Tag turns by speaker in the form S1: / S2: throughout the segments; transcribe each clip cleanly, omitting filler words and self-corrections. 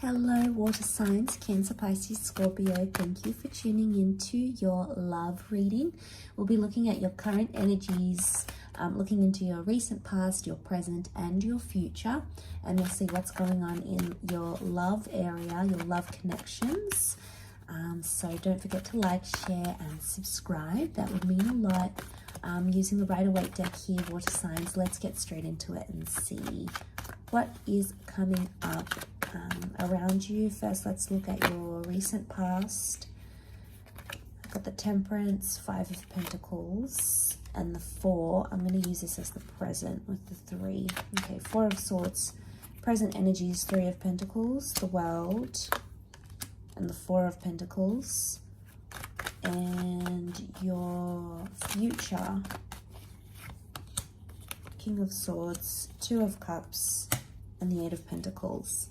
S1: Hello, water signs, Cancer, Pisces, Scorpio. Thank you for tuning into your love reading. We'll be looking at your current energies, looking into your recent past, your present, and your future. And we'll see what's going on in your love area, your love connections. So don't forget to like, share, and subscribe. That would mean a lot. Using the Rider-Waite deck here, water signs. Let's get straight into it and see what is coming up around you. First, let's look at your recent past. I've got the Temperance, Five of Pentacles, and the Four. I'm going to use this as the present with the Three. Okay, Four of Swords. Present energies, Three of Pentacles, the World, and the Four of Pentacles. And your future, King of Swords, Two of Cups, and the Eight of Pentacles.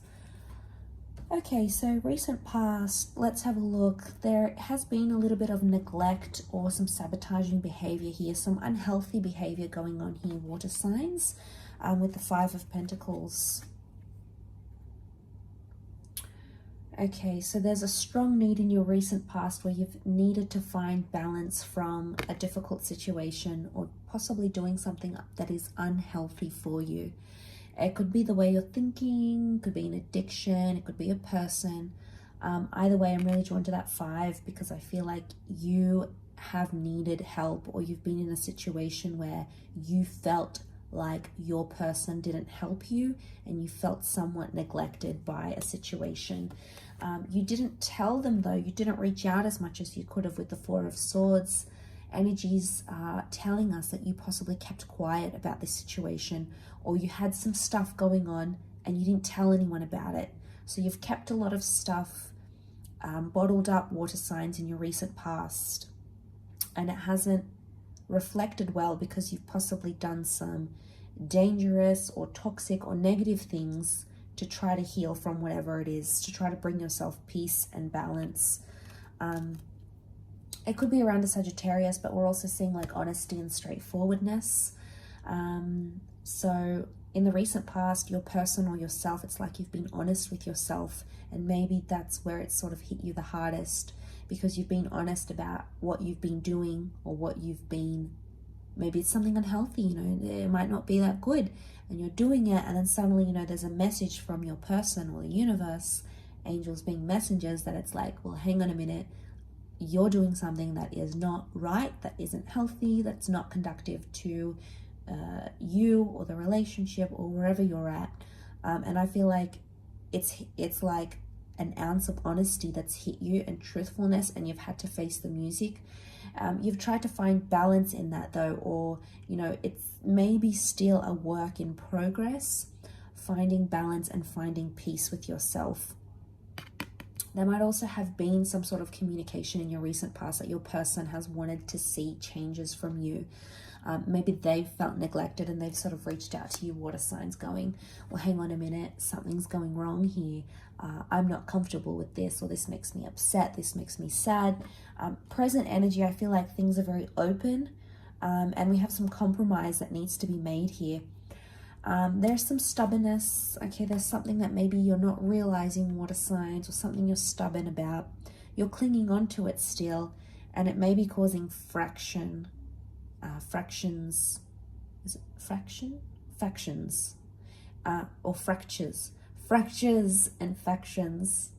S1: Okay, so recent past, let's have a look. There has been a little bit of neglect or some sabotaging behavior here, some unhealthy behavior going on here, water signs, with the Five of Pentacles. Okay, so there's a strong need in your recent past where you've needed to find balance from a difficult situation or possibly doing something that is unhealthy for you. It could be the way you're thinking, could be an addiction, it could be a person. Either way, I'm really drawn to that Five because I feel like you have needed help, or you've been in a situation where you felt like your person didn't help you and you felt somewhat neglected by a situation. You didn't tell them though, you didn't reach out as much as you could have with the Four of Swords. Energies are telling us that you possibly kept quiet about this situation, or you had some stuff going on and you didn't tell anyone about it. So you've kept a lot of stuff bottled up, water signs, in your recent past, and it hasn't reflected well because you've possibly done some dangerous or toxic or negative things to try to heal from whatever it is, to try to bring yourself peace and balance. It could be around a Sagittarius, but we're also seeing like honesty and straightforwardness. So in the recent past, your person or yourself, it's like you've been honest with yourself, and maybe that's where it's sort of hit you the hardest, because you've been honest about what you've been doing or what you've been, maybe it's something unhealthy, you know, it might not be that good, and you're doing it, and then suddenly, you know, there's a message from your person or the universe, angels being messengers, that it's like, well, hang on a minute, you're doing something that is not right, that isn't healthy, that's not conductive to you or the relationship or wherever you're at. And I feel like it's like an ounce of honesty that's hit you, and truthfulness, and you've had to face the music. You've tried to find balance in that though, or, you know, it's maybe still a work in progress, finding balance and finding peace with yourself. There might also have been some sort of communication in your recent past that your person has wanted to see changes from you. Maybe they've felt neglected and they've sort of reached out to you, water signs, going, well, hang on a minute, something's going wrong here. I'm not comfortable with this, or this makes me upset, this makes me sad. Present energy, I feel like things are very open, and we have some compromise that needs to be made here. There's some stubbornness. Okay, there's something that maybe you're not realizing, water signs, or something you're stubborn about. You're clinging on to it still, and it may be causing fractions. Is it fraction? Factions, or fractures. Fractures and factions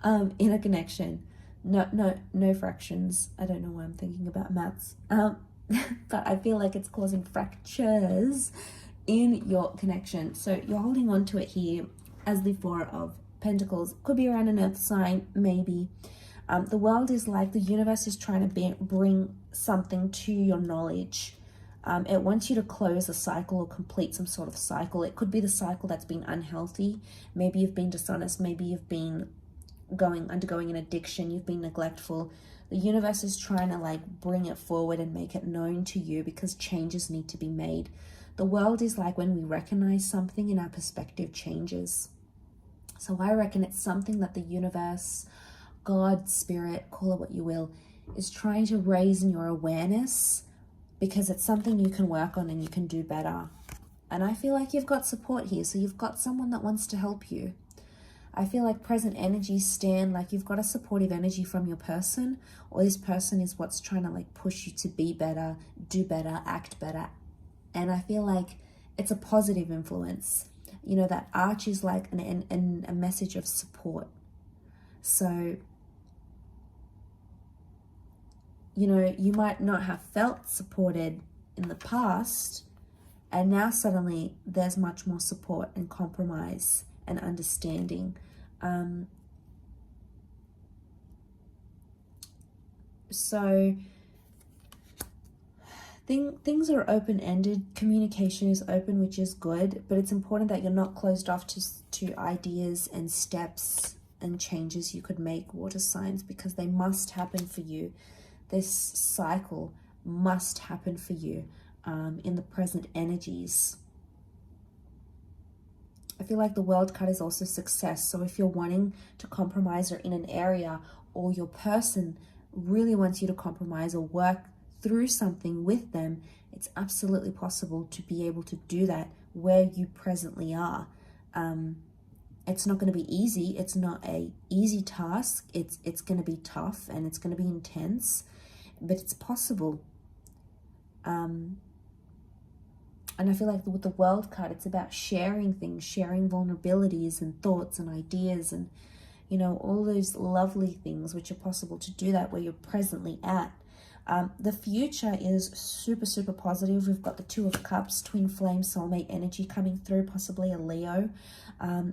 S1: in a connection. No fractions. I don't know why I'm thinking about maths. But I feel like it's causing fractures in your connection. So you're holding on to it here as the Four of Pentacles. Could be around an earth sign, maybe. The World is like the universe is trying to bring something to your knowledge. It wants you to close a cycle or complete some sort of cycle. It could be the cycle that's been unhealthy. Maybe you've been dishonest. Maybe you've been undergoing an addiction. You've been neglectful. The universe is trying to like bring it forward and make it known to you, because changes need to be made. The World is like when we recognize something and our perspective changes. So I reckon it's something that the universe, God, spirit, call it what you will, is trying to raise in your awareness, because it's something you can work on and you can do better. And I feel like you've got support here. So you've got someone that wants to help you. I feel like present energies stand like you've got a supportive energy from your person, or this person is what's trying to like push you to be better, do better, act better. And I feel like it's a positive influence. You know, that arch is like a message of support. So, you know, you might not have felt supported in the past, and now suddenly there's much more support and compromise and understanding. So things are open-ended. Communication is open, which is good, but it's important that you're not closed off to ideas and steps and changes you could make, water signs, because they must happen for you. This cycle must happen for you in the present energies. I feel like the World card is also success. So if you're wanting to compromise or in an area, or your person really wants you to compromise or work through something with them, it's absolutely possible to be able to do that where you presently are. It's not going to be easy. It's not a easy task. It's going to be tough and it's going to be intense, but it's possible. And I feel like with the World card, it's about sharing things, sharing vulnerabilities and thoughts and ideas and, you know, all those lovely things which are possible to do that where you're presently at. The future is super, super positive. We've got the Two of Cups, twin flame, soulmate energy coming through, possibly a Leo.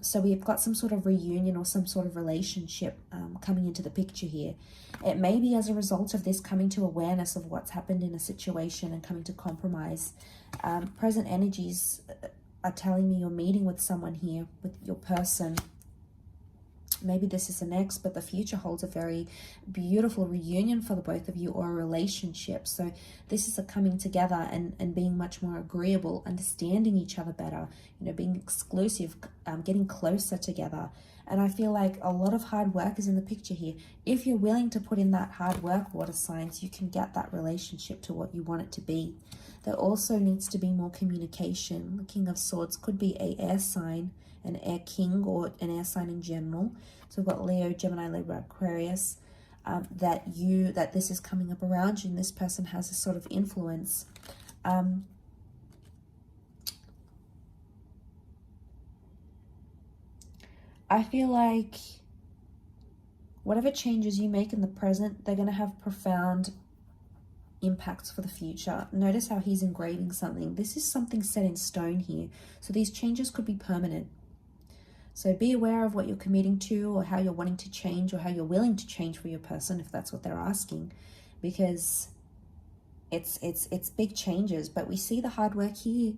S1: So we've got some sort of reunion or some sort of relationship coming into the picture here. It may be as a result of this coming to awareness of what's happened in a situation and coming to compromise. Present energies are telling me you're meeting with someone here, with your person. Maybe this is an ex, but the future holds a very beautiful reunion for the both of you, or a relationship. So this is a coming together and being much more agreeable, understanding each other better, you know, being exclusive, getting closer together. And I feel like a lot of hard work is in the picture here. If you're willing to put in that hard work, water signs, you can get that relationship to what you want it to be. There also needs to be more communication. The King of Swords could be an air sign, an air king, or an air sign in general. So we've got Leo, Gemini, Libra, Aquarius, that this is coming up around you, and this person has a sort of influence. I feel like whatever changes you make in the present, they're going to have profound impacts for the future. Notice how he's engraving something. This is something set in stone here. So these changes could be permanent. So be aware of what you're committing to, or how you're wanting to change, or how you're willing to change for your person, if that's what they're asking, because it's big changes. But we see the hard work here.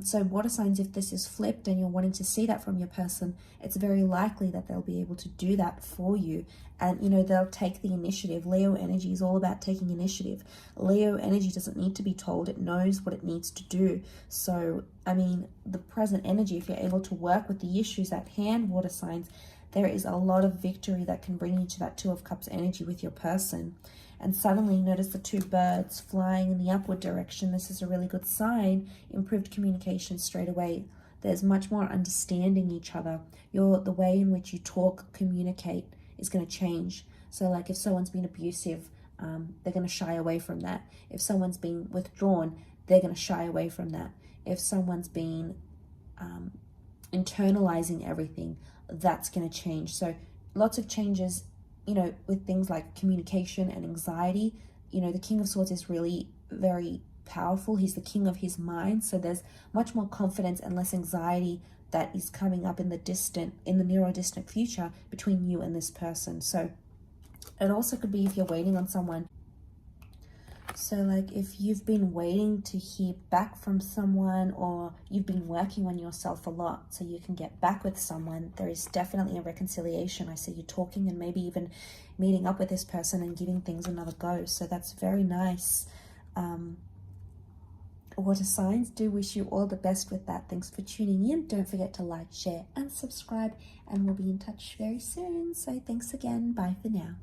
S1: So water signs, if this is flipped and you're wanting to see that from your person, it's very likely that they'll be able to do that for you. And, you know, they'll take the initiative. Leo energy is all about taking initiative. Leo energy doesn't need to be told. It knows what it needs to do. So, I mean, the present energy, if you're able to work with the issues at hand, water signs, there is a lot of victory that can bring you to that Two of Cups energy with your person. And suddenly notice the two birds flying in the upward direction. This is a really good sign. Improved communication straight away. There's much more understanding each other. The way in which you talk, communicate is going to change. So like if someone's been abusive, they're going to shy away from that. If someone's been withdrawn, they're going to shy away from that. If someone's been internalizing everything, that's going to change. So lots of changes, you know, with things like communication and anxiety. You know, the King of Swords is really very powerful. He's the king of his mind. So there's much more confidence and less anxiety that is coming up in the near or distant future between you and this person. So it also could be if you're waiting on someone. So like if you've been waiting to hear back from someone, or you've been working on yourself a lot so you can get back with someone, there is definitely a reconciliation. I see you talking and maybe even meeting up with this person and giving things another go. So that's very nice. Water signs, do wish you all the best with that. Thanks for tuning in. Don't forget to like, share and subscribe, and we'll be in touch very soon. So thanks again. Bye for now.